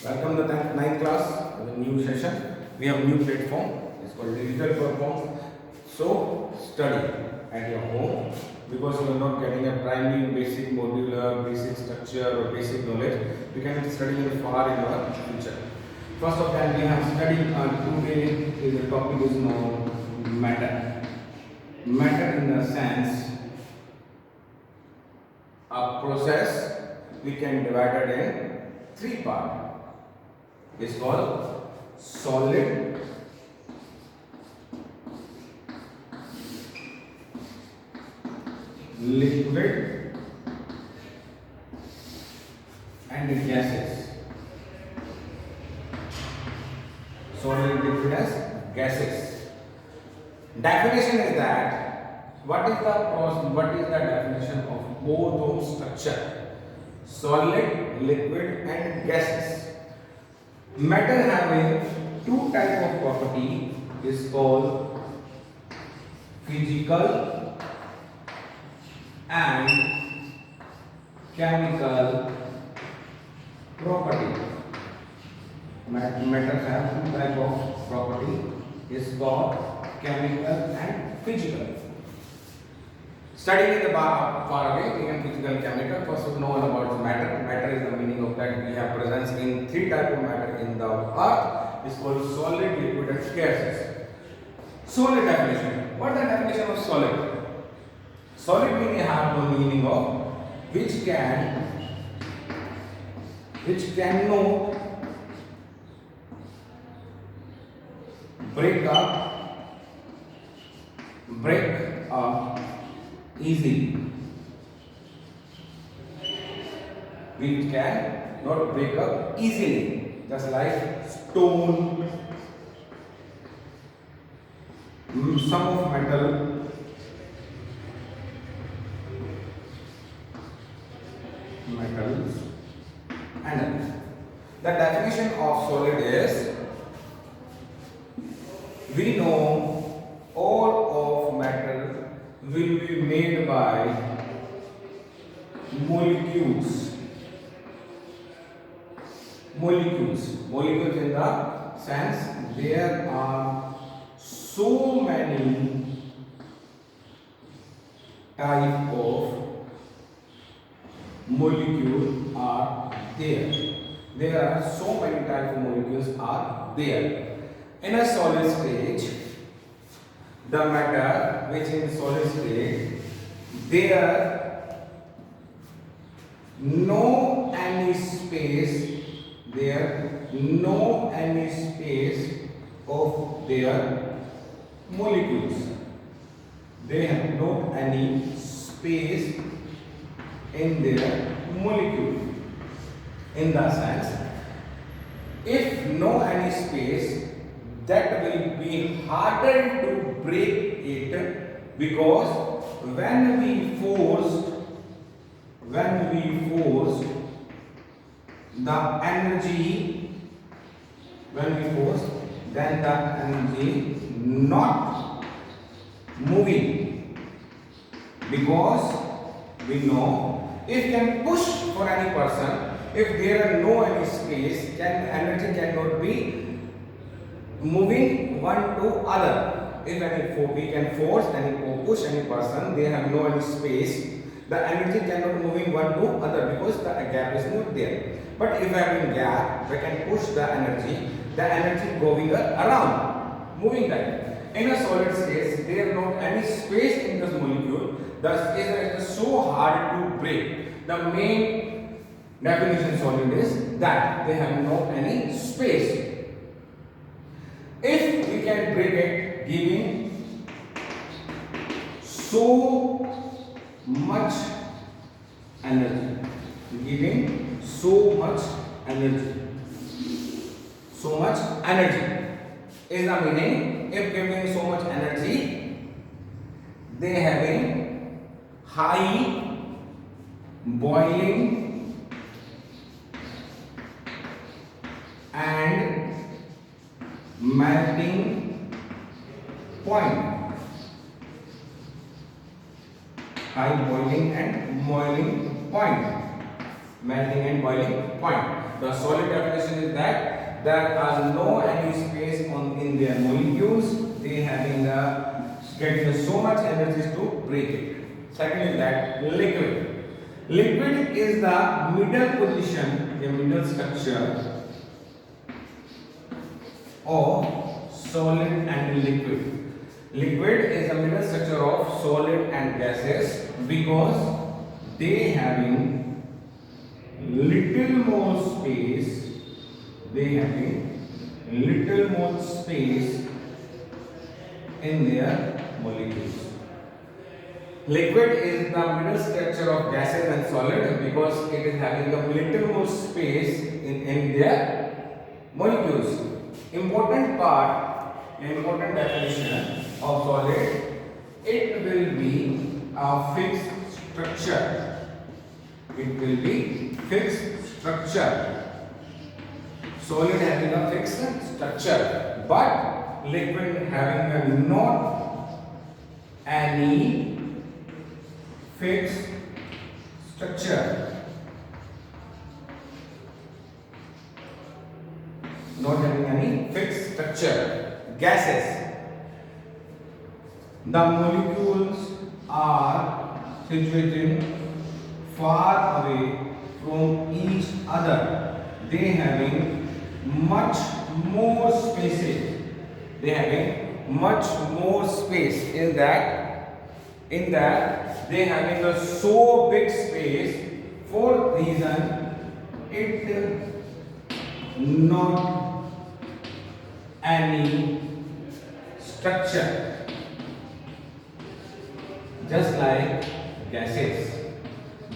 Welcome to the ninth class of the new session. We have a new platform. It's called digital platform. So study at your home because you are not getting a primary, basic, modular, basic structure or basic knowledge. You can study it far in your future. First of all, we have studied today the topic is known matter. Matter in the sense a process we can divide it in three parts. Is called solid, liquid and gases. Solid, liquid as gases. Definition is that what is the definition of both those structure? Solid, liquid and gases. Matter having two type of property is called physical and chemical property. Matter have two type of property is called chemical and physical. Studying in the far away, we can physical and chemical. First, we know about matter. Matter is the meaning of that we have presence in three type of matter in the earth. It's called solid, liquid, and gases. Solid definition. What is the definition of solid? Solid meaning have the meaning of which cannot break up easily. Which can not break up easily, just like stone, some of metals, and others. The definition of solid is we know all of matter will be made by molecules. Molecules in the sense there are so many type of molecules are there. There are so many type of molecules are there. In a solid state, the matter which in solid state, there no any space of their molecules. They have no any space in their molecule. In the sense, if no any space, that will be harder to break it because when we forced the energy, then the energy not moving, because we know if can push for any person, if there are no any space, then energy cannot be moving one to other. If we can force any or push any person, they have no any space, the energy cannot moving one to other because the gap is not there. But if having gap, we can push the energy going around, moving that. In a solid state, there is not any space in this molecule, thus it is so hard to break. The main definition of solid is that they have no any space. If we can break it, giving so much energy, is the meaning. If giving so much energy, they having high boiling and melting point. High boiling and boiling point. Melting and boiling point. The solid definition is that there are no any space on in their molecules. They having getting so much energy to break it. Second is that liquid. Liquid is the middle position, the middle structure of solid and liquid. Liquid is the middle structure of solid and gases because they having little more space. They having little more space in their molecules. Liquid is the middle structure of gases and solid because it is having a little more space in their molecules. Important definition of solid, it will be a fixed structure. It will be fixed structure. Solid having a fixed structure, but liquid having a not any fixed structure. Not having any fixed structure. Gases. The molecules are situated far away from each other. They having much more spaces. They having much more space in that they having a so big space. For reason it not any structure, just like gases.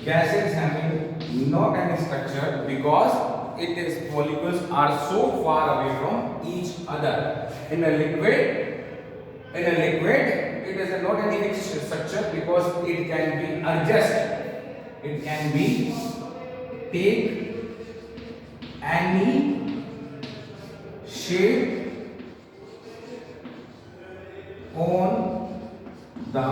Gases having not any structure because its molecules are so far away from each other. In a liquid, it is not any fixed structure because it can be adjusted. It can be take any shape on the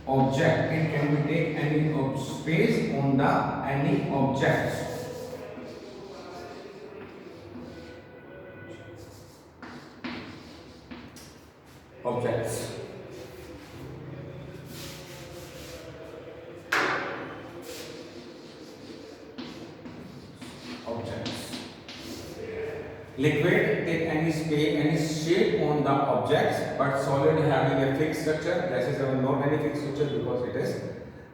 object. It can be take any space on the any objects. Objects. Liquid take any space, any shape on the objects, but solid having a fixed structure. Gases have not any fixed structure because it is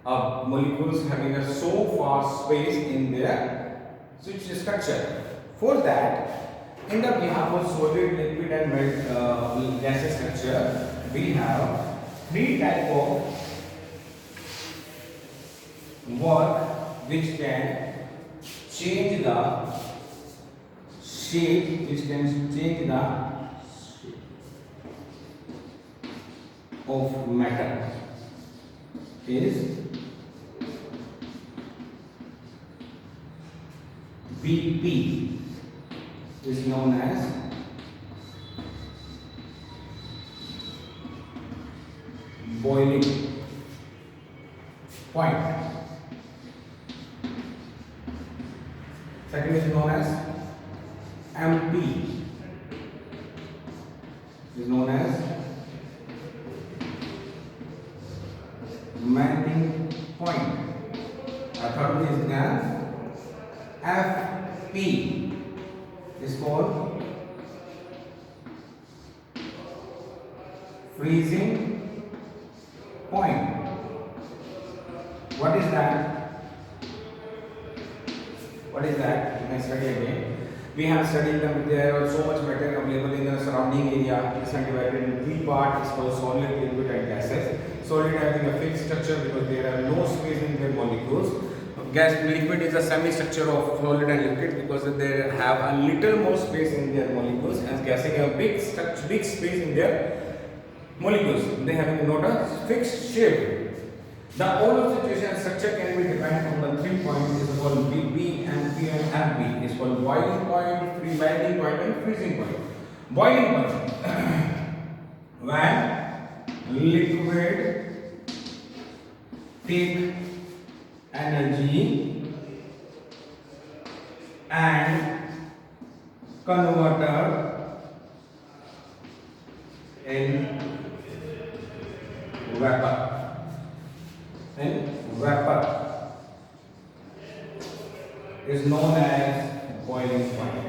molecules having a so far space in their structure. For that, in the behalf of solid, liquid, and gaseous structure, we have three type of work which can change the shape, which can change the shape of matter is BP is known as boiling point. Second is known as MP is known as melting point. Third is FP is called freezing point. What is that? What is that? You can study again. We have studied them. There are so much matter available in the surrounding area. It is divided in three parts. It's called solid, liquid, and gases. Solid having a fixed structure because there are no space in their molecules. Liquid is a semi-structure of solid and liquid because they have a little more space in their molecules, and gases have a big space in their molecules. They have not a fixed shape. The overall situation and structure can be defined on the 3 points. Is called BP, MP, and FB. It's called boiling point, melting point, and freezing point. Boiling point. When liquid take energy vapor. And vapor is known as boiling point.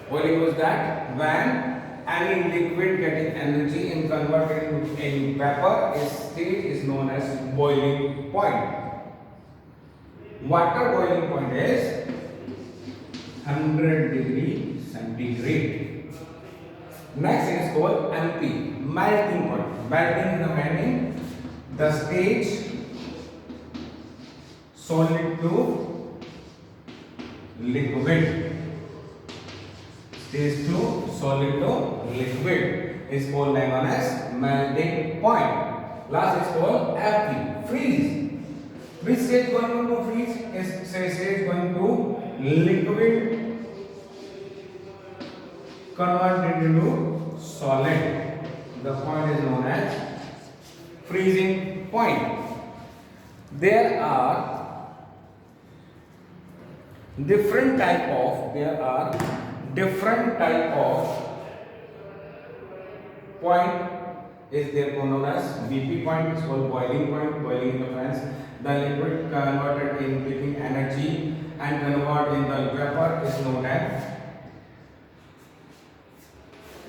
Boiling was that when any liquid getting energy and converted into any vapor, its state is known as boiling point. Water boiling point is 100 degree centigrade. Next is called MP, melting point. Melting is the meaning the stage solid to liquid. Stage to solid to liquid is called known as melting point. Last is called FP, freeze. Which stage going to freeze? Is stage going to liquid converted into solid. The point is known as freezing point. There are different type of point is there known as BP point. It's called boiling point. Boiling in the sense the liquid converted in taking energy and convert in the vapor is known as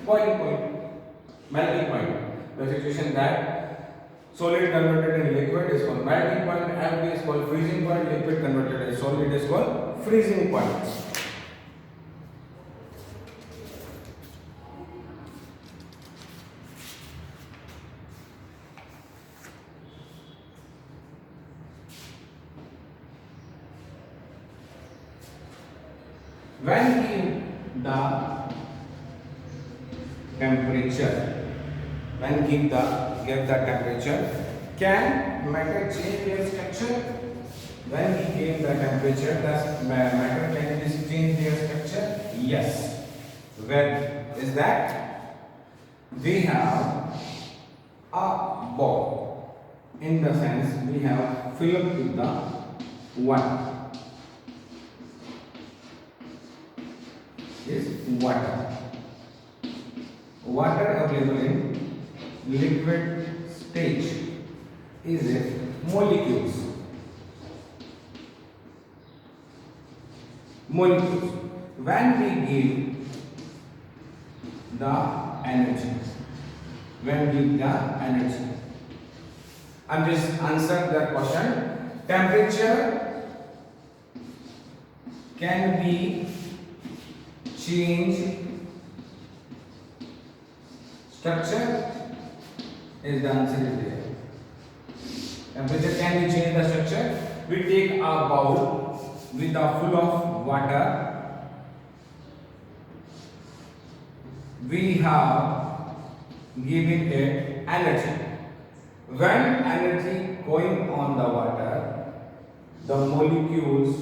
boiling point. Melting point, the situation that solid converted in liquid is called melting point. MP is called freezing point. Liquid converted in solid is called freezing point. When give the temperature, give the temperature, can matter change their structure? When we give the temperature, does matter can change their structure? Yes. When is that? We have a ball. In the sense, we have filled with the water. Is water. Water available in liquid stage is it molecules. Molecules. When we give the energy, I'm just answering that question. Temperature can be change structure is the answer is there. Temperature can be changed the structure. We take a bowl with a full of water. We have given it energy. When energy going on the water, the molecules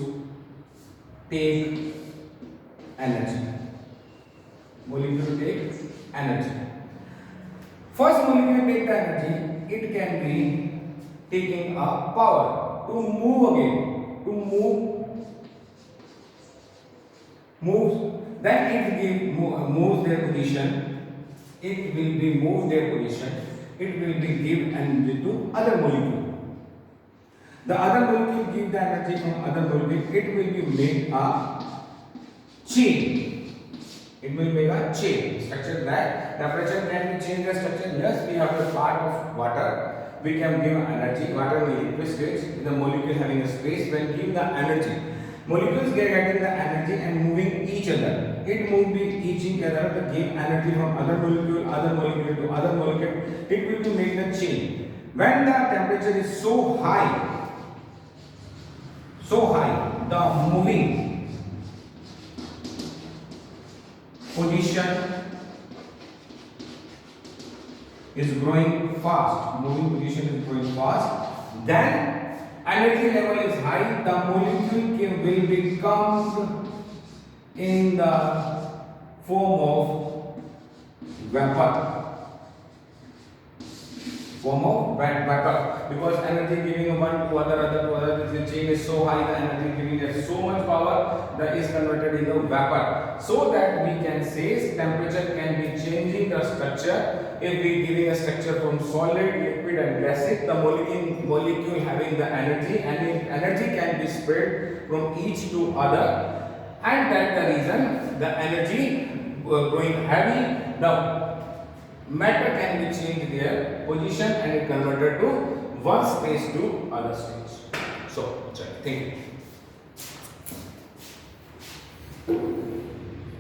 take energy. Molecule takes energy. First molecule take the energy, it can be taking a power to move again, then it will move their position, it will be move their position, it will be give energy to other molecule. The other molecule give the energy from other molecule, it will be make a chain. It will make a chain structure that temperature can be changed the structure. Yes, we have a part of water. We can give energy. Water in the liquid stage, the molecule having a space. When give the energy, molecules getting the energy and moving each other. It moving each other to give energy from other molecule to other molecule. It will be make the chain. When the temperature is so high, the moving position is growing fast. Moving position is growing fast. Then energy level is high. The molecule will become in the form of vapor. form of vapor, because energy giving one to other, the chain is so high, the energy giving us so much power that is converted into vapor. So that we can say temperature can be changing the structure. If we giving a structure from solid, liquid and gaseous, the molecule having the energy, and energy can be spread from each to other, and that's the reason the energy growing heavy, the matter can be changed their position and it converted to one stage to other stage. So, think.